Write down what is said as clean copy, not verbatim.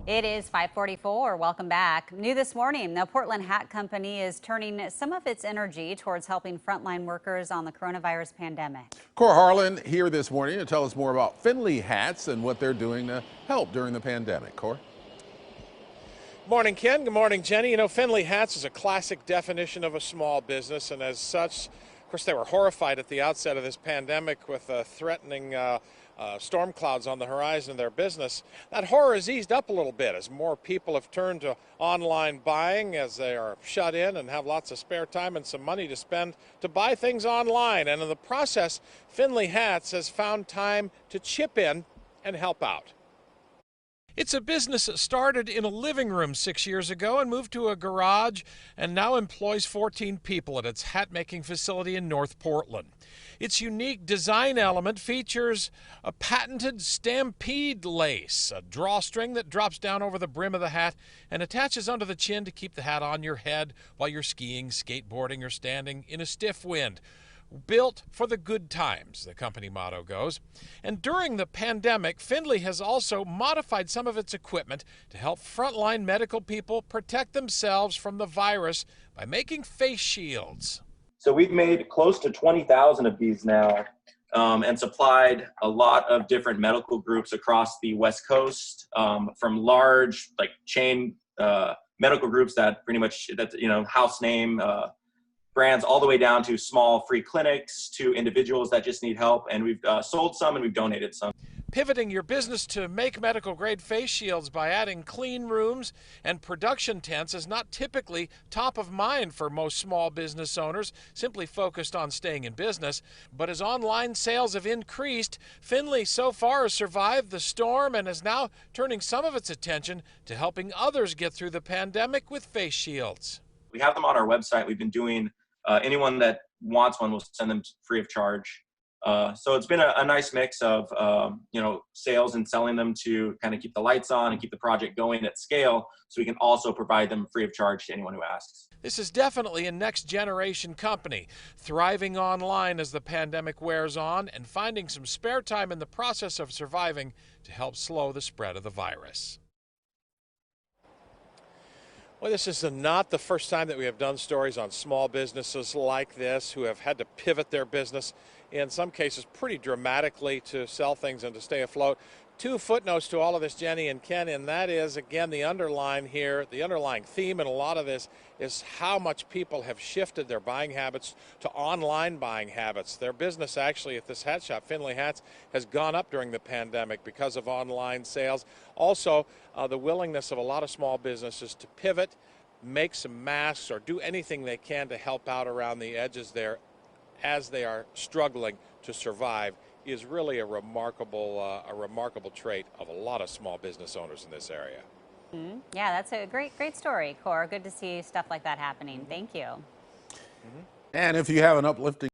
It is 5:44. Welcome back. New this morning, the Portland Hat Company is turning some of its energy towards helping frontline workers on the coronavirus pandemic. Cora Harlan here this morning to tell us more about Finley hats and what they're doing to help during the pandemic. Cora? Morning, Ken. Good morning, Jenny. You know, Finley hats is a classic definition of a small business, and as such, of course, they were horrified at the outset of this pandemic with threatening storm clouds on the horizon of their business. That horror has eased up a little bit as more people have turned to online buying as they are shut in and have lots of spare time and some money to spend to buy things online. And in the process, Finley Hats has found time to chip in and help out. It's a business that started in a living room 6 years ago and moved to a garage and now employs 14 people at its hat-making facility in North Portland. Its unique design element features a patented stampede lace, a drawstring that drops down over the brim of the hat and attaches under the chin to keep the hat on your head while you're skiing, skateboarding, or standing in a stiff wind. Built for the good times, the company motto goes. And during the pandemic, Finley has also modified some of its equipment to help frontline medical people protect themselves from the virus by making face shields. So we've made close to 20,000 of these now and supplied a lot of different medical groups across the West Coast, from large like chain medical groups that pretty much, house name, brands, all the way down to small free clinics to individuals that just need help. And we've sold some and we've donated some. Pivoting your business to make medical grade face shields by adding clean rooms and production tents is not typically top of mind for most small business owners, simply focused on staying in business. But as online sales have increased, Finley so far has survived the storm and is now turning some of its attention to helping others get through the pandemic with face shields. We have them on our website. We've been doing anyone that wants one, we'll send them free of charge. So it's been a nice mix of, sales and selling them to kind of keep the lights on and keep the project going at scale, so we can also provide them free of charge to anyone who asks. This is definitely a next generation company, thriving online as the pandemic wears on and finding some spare time in the process of surviving to help slow the spread of the virus. Well, this is not the first time that we have done stories on small businesses like this who have had to pivot their business, in some cases pretty dramatically, to sell things and to stay afloat. Two footnotes to all of this, Jenny and Ken, and that is, again, the underlying theme in a lot of this is how much people have shifted their buying habits to online buying habits. Their business actually at this hat shop, Finley Hats, has gone up during the pandemic because of online sales. Also, the willingness of a lot of small businesses to pivot, make some masks, or do anything they can to help out around the edges there as they are struggling to survive is really a remarkable trait of a lot of small business owners in this area. Yeah, that's a great story, Cora. Good to see stuff like that happening. Thank you. And if you have an uplifting